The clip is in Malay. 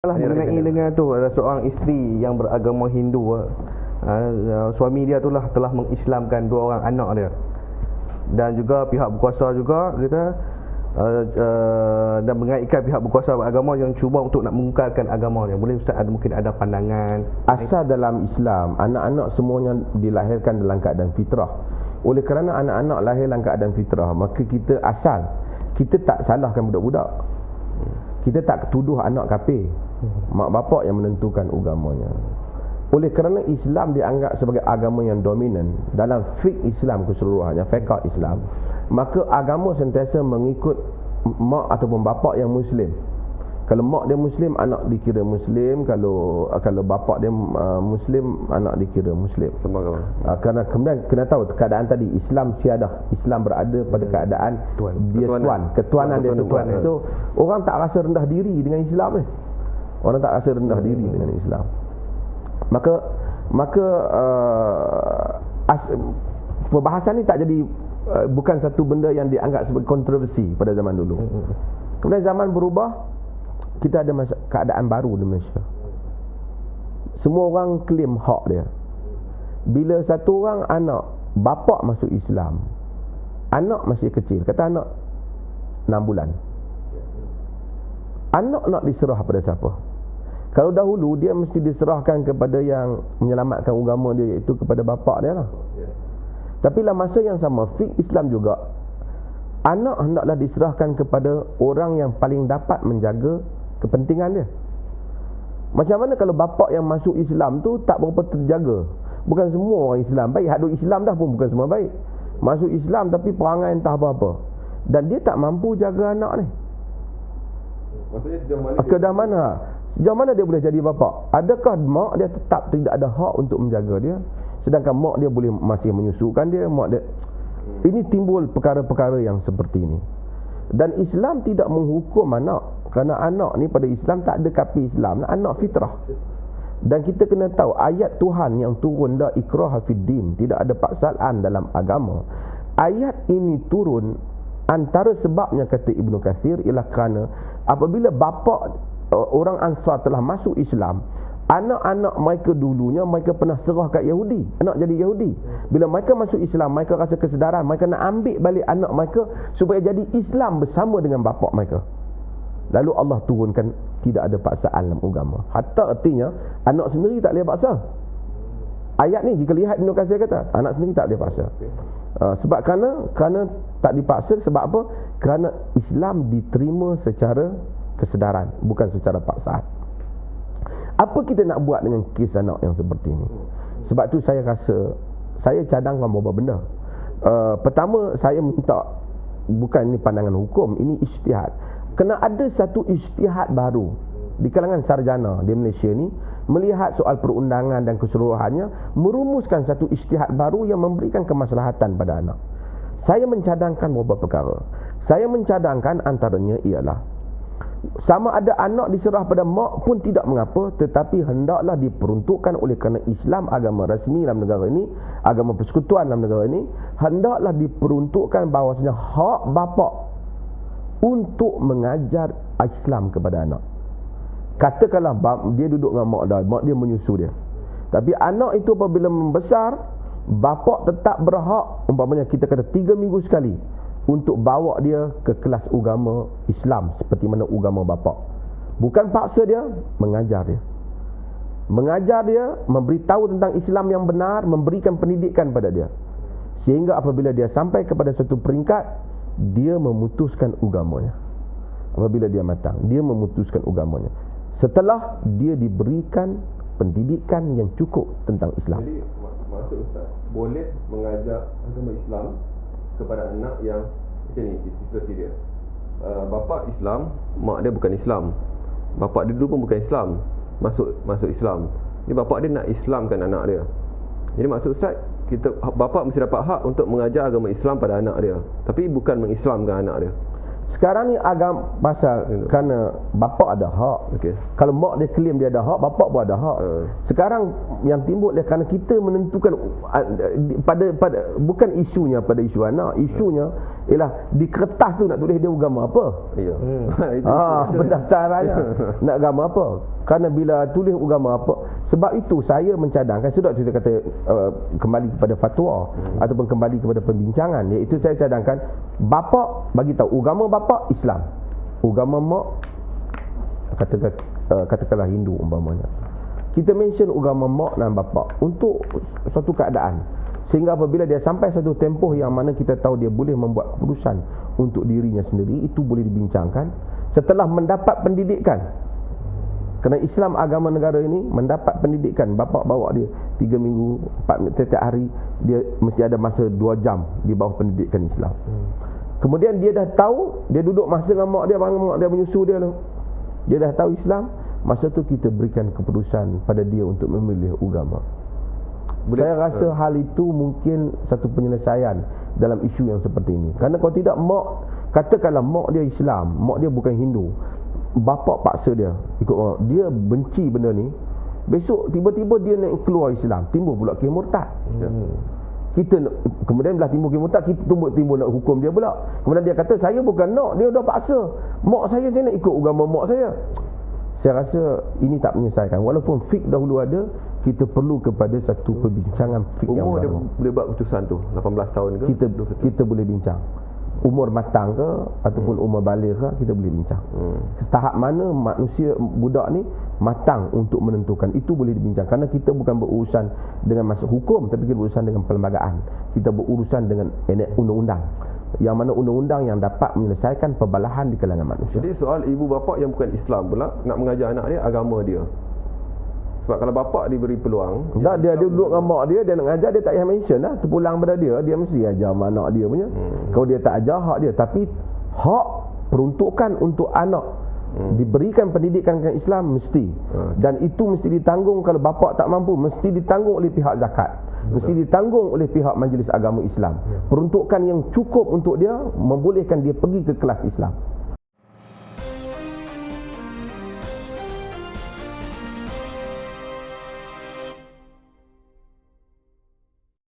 Lah mengenai dengan tu ada seorang isteri yang beragama Hindu, suami dia tu lah telah mengislamkan dua orang anak dia, dan juga pihak berkuasa juga kita dan mengaitkan pihak berkuasa beragama yang cuba untuk nak mengungkalkan agama dia. Boleh Ustaz mungkin ada pandangan? Asal dalam Islam, anak-anak semuanya dilahirkan dalam keadaan fitrah. Oleh kerana anak-anak lahir dalam keadaan fitrah, maka kita tak salahkan budak-budak. Kita tak tuduh anak kafir. Mak bapak yang menentukan agamanya. Oleh kerana Islam dianggap sebagai agama yang dominan dalam fiqh Islam keseluruhannya, fiqh Islam, maka agama sentiasa mengikut mak ataupun bapak yang Muslim. Kalau mak dia Muslim, anak dikira Muslim. Kalau bapak dia Muslim, anak dikira Muslim. Kerana kemudian kena tahu keadaan tadi, Islam siadah. Islam berada pada keadaan ketuanan dia tuan. So orang tak rasa rendah diri dengan Islam Orang tak rasa rendah diri dengan Islam. Maka perbahasan ni tak jadi bukan satu benda yang dianggap sebagai kontroversi pada zaman dulu. Kemudian zaman berubah, kita ada keadaan baru di Malaysia. Semua orang claim hak dia. Bila satu orang anak, bapa masuk Islam, anak masih kecil, kata anak 6 bulan, anak nak diserah pada siapa? Kalau dahulu dia mesti diserahkan kepada yang menyelamatkan agama dia, iaitu kepada bapa dia lah. Tapi dalam masa yang sama, fiqh Islam juga, anak hendaklah diserahkan kepada orang yang paling dapat menjaga kepentingan dia. Macam mana kalau bapa yang masuk Islam tu tak berapa terjaga? Bukan semua orang Islam baik. Hadut Islam dah pun bukan semua baik. Masuk Islam tapi perangai entah apa-apa, dan dia tak mampu jaga anak ni. Maksudnya sejauh mana dia boleh jadi bapa? Adakah mak dia tetap tidak ada hak untuk menjaga dia, sedangkan mak dia boleh masih menyusukan dia, mak dia. Ini timbul perkara-perkara yang seperti ini. Dan Islam tidak menghukum anak, kerana anak ni pada Islam tak ada kafir Islam, anak fitrah. Dan kita kena tahu ayat Tuhan yang turun, la ikraha fid din, tidak ada paksaan dalam agama. Ayat ini turun antara sebabnya, kata Ibnu Katsir, ialah kerana apabila bapa orang Ansar telah masuk Islam, anak-anak mereka dulunya mereka pernah serah kat Yahudi, anak jadi Yahudi. Bila mereka masuk Islam, mereka rasa kesedaran, mereka nak ambil balik anak mereka supaya jadi Islam bersama dengan bapa mereka. Lalu Allah turunkan tidak ada paksaan dalam agama. Hatta artinya anak sendiri tak boleh paksa. Ayat ni jika lihat Ibnu Katsir kata, anak sendiri tak boleh paksa. Sebab kerana tak dipaksa, sebab apa? Kerana Islam diterima secara kesedaran, bukan secara paksaan. Apa kita nak buat dengan kes anak yang seperti ini? Sebab tu saya rasa, saya cadangkan beberapa benda. Pertama, saya minta, bukan ini pandangan hukum, ini ijtihad. Kena ada satu ijtihad baru di kalangan sarjana di Malaysia ni, melihat soal perundangan dan keseluruhannya, merumuskan satu ijtihad baru yang memberikan kemaslahatan pada anak. Saya mencadangkan beberapa perkara. Saya mencadangkan antaranya ialah, sama ada anak diserah pada mak pun tidak mengapa, tetapi hendaklah diperuntukkan oleh kerana Islam agama rasmi dalam negara ini, agama persekutuan dalam negara ini, hendaklah diperuntukkan bahawasanya hak bapa untuk mengajar Islam kepada anak. Katakanlah dia duduk dengan mak dia menyusu dia, tapi anak itu apabila membesar, bapa tetap berhak, umpamanya kita kata 3 minggu sekali, untuk bawa dia ke kelas agama Islam seperti mana agama bapa. Bukan paksa dia, mengajar dia. Mengajar dia, memberitahu tentang Islam yang benar, memberikan pendidikan pada dia. Sehingga apabila dia sampai kepada suatu peringkat, dia memutuskan agamanya. Apabila dia matang, dia memutuskan agamanya setelah dia diberikan pendidikan yang cukup tentang Islam. Jadi maksud Ustaz, boleh mengajar agama Islam kepada anak yang macam ni, situasi dia, bapa Islam, mak dia bukan Islam, bapa dia dulu pun bukan Islam, masuk Islam. Ni bapa dia nak Islamkan anak dia. Jadi maksud Ustaz, bapa mesti dapat hak untuk mengajar agama Islam pada anak dia, tapi bukan mengislamkan anak dia. Sekarang ni agama pasal kerana bapa ada hak. Kalau mak dia claim dia ada hak, bapa pun ada hak. Sekarang yang timbul adalah kerana kita menentukan pada bukan isunya pada isu anak, isunya Ialah di kertas tu nak tulis dia agama apa. Ya. Pendaftarannya nak agama apa. Kerana bila tulis agama apa, sebab itu saya mencadangkan, sudah kita kata kembali kepada fatwa ataupun kembali kepada pembincangan, iaitu saya cadangkan bapa bagi tahu agama bapa Islam, agama mak katakanlah Hindu umpamanya. Kita mention agama mak dan bapa untuk suatu keadaan, sehingga apabila dia sampai satu tempoh yang mana kita tahu dia boleh membuat keputusan untuk dirinya sendiri, itu boleh dibincangkan setelah mendapat pendidikan. Kerana Islam agama negara ini mendapat pendidikan. Bapa bawa dia 3 minggu 4 setiap hari, dia mesti ada masa 2 jam di bawah pendidikan Islam. Kemudian dia dah tahu, dia duduk masa dengan mak dia, mak dia menyusu dia tu, dia dah tahu Islam. Masa tu kita berikan keputusan pada dia untuk memilih agama. Saya rasa hal itu mungkin satu penyelesaian dalam isu yang seperti ini. Kerana kalau tidak, mak, katakanlah mak dia Islam, mak dia bukan Hindu, bapa paksa dia ikut mak, dia benci benda ni, besok tiba-tiba dia nak keluar Islam, timbul pula kes murtad. Kita kemudian belah timbul kes murtad, kita timbul nak hukum dia pula. Kemudian dia kata saya bukan nak, dia dah paksa mak saya nak ikut agama mak saya. Saya rasa ini tak menyelesaikan. Walaupun fik dahulu ada, kita perlu kepada satu perbincangan fik yang baru. Umur dia boleh buat keputusan tu 18 tahun ke? Kita boleh bincang. Umur matang ke ataupun umur baligh ke, kita boleh bincang. Tahap mana manusia budak ni matang untuk menentukan, itu boleh dibincang. Kerana kita bukan berurusan dengan masuk hukum, tapi kita berurusan dengan perlembagaan. Kita berurusan dengan undang-undang, yang mana undang-undang yang dapat menyelesaikan perbalahan di kalangan manusia. Jadi soal ibu bapa yang bukan Islam pula nak mengajar anak dia agama dia. Sebab kalau bapa diberi peluang, dia duduk dengan mak dia nak ajar, dia tak payah mention lah, terpulang pada dia mesti ajar anak dia punya. Kalau dia tak ajar hak dia, tapi hak peruntukan untuk anak diberikan pendidikan Islam mesti. Dan itu mesti ditanggung. Kalau bapa tak mampu, mesti ditanggung oleh pihak zakat, mesti ditanggung oleh pihak Majlis Agama Islam. Peruntukan yang cukup untuk dia membolehkan dia pergi ke kelas Islam.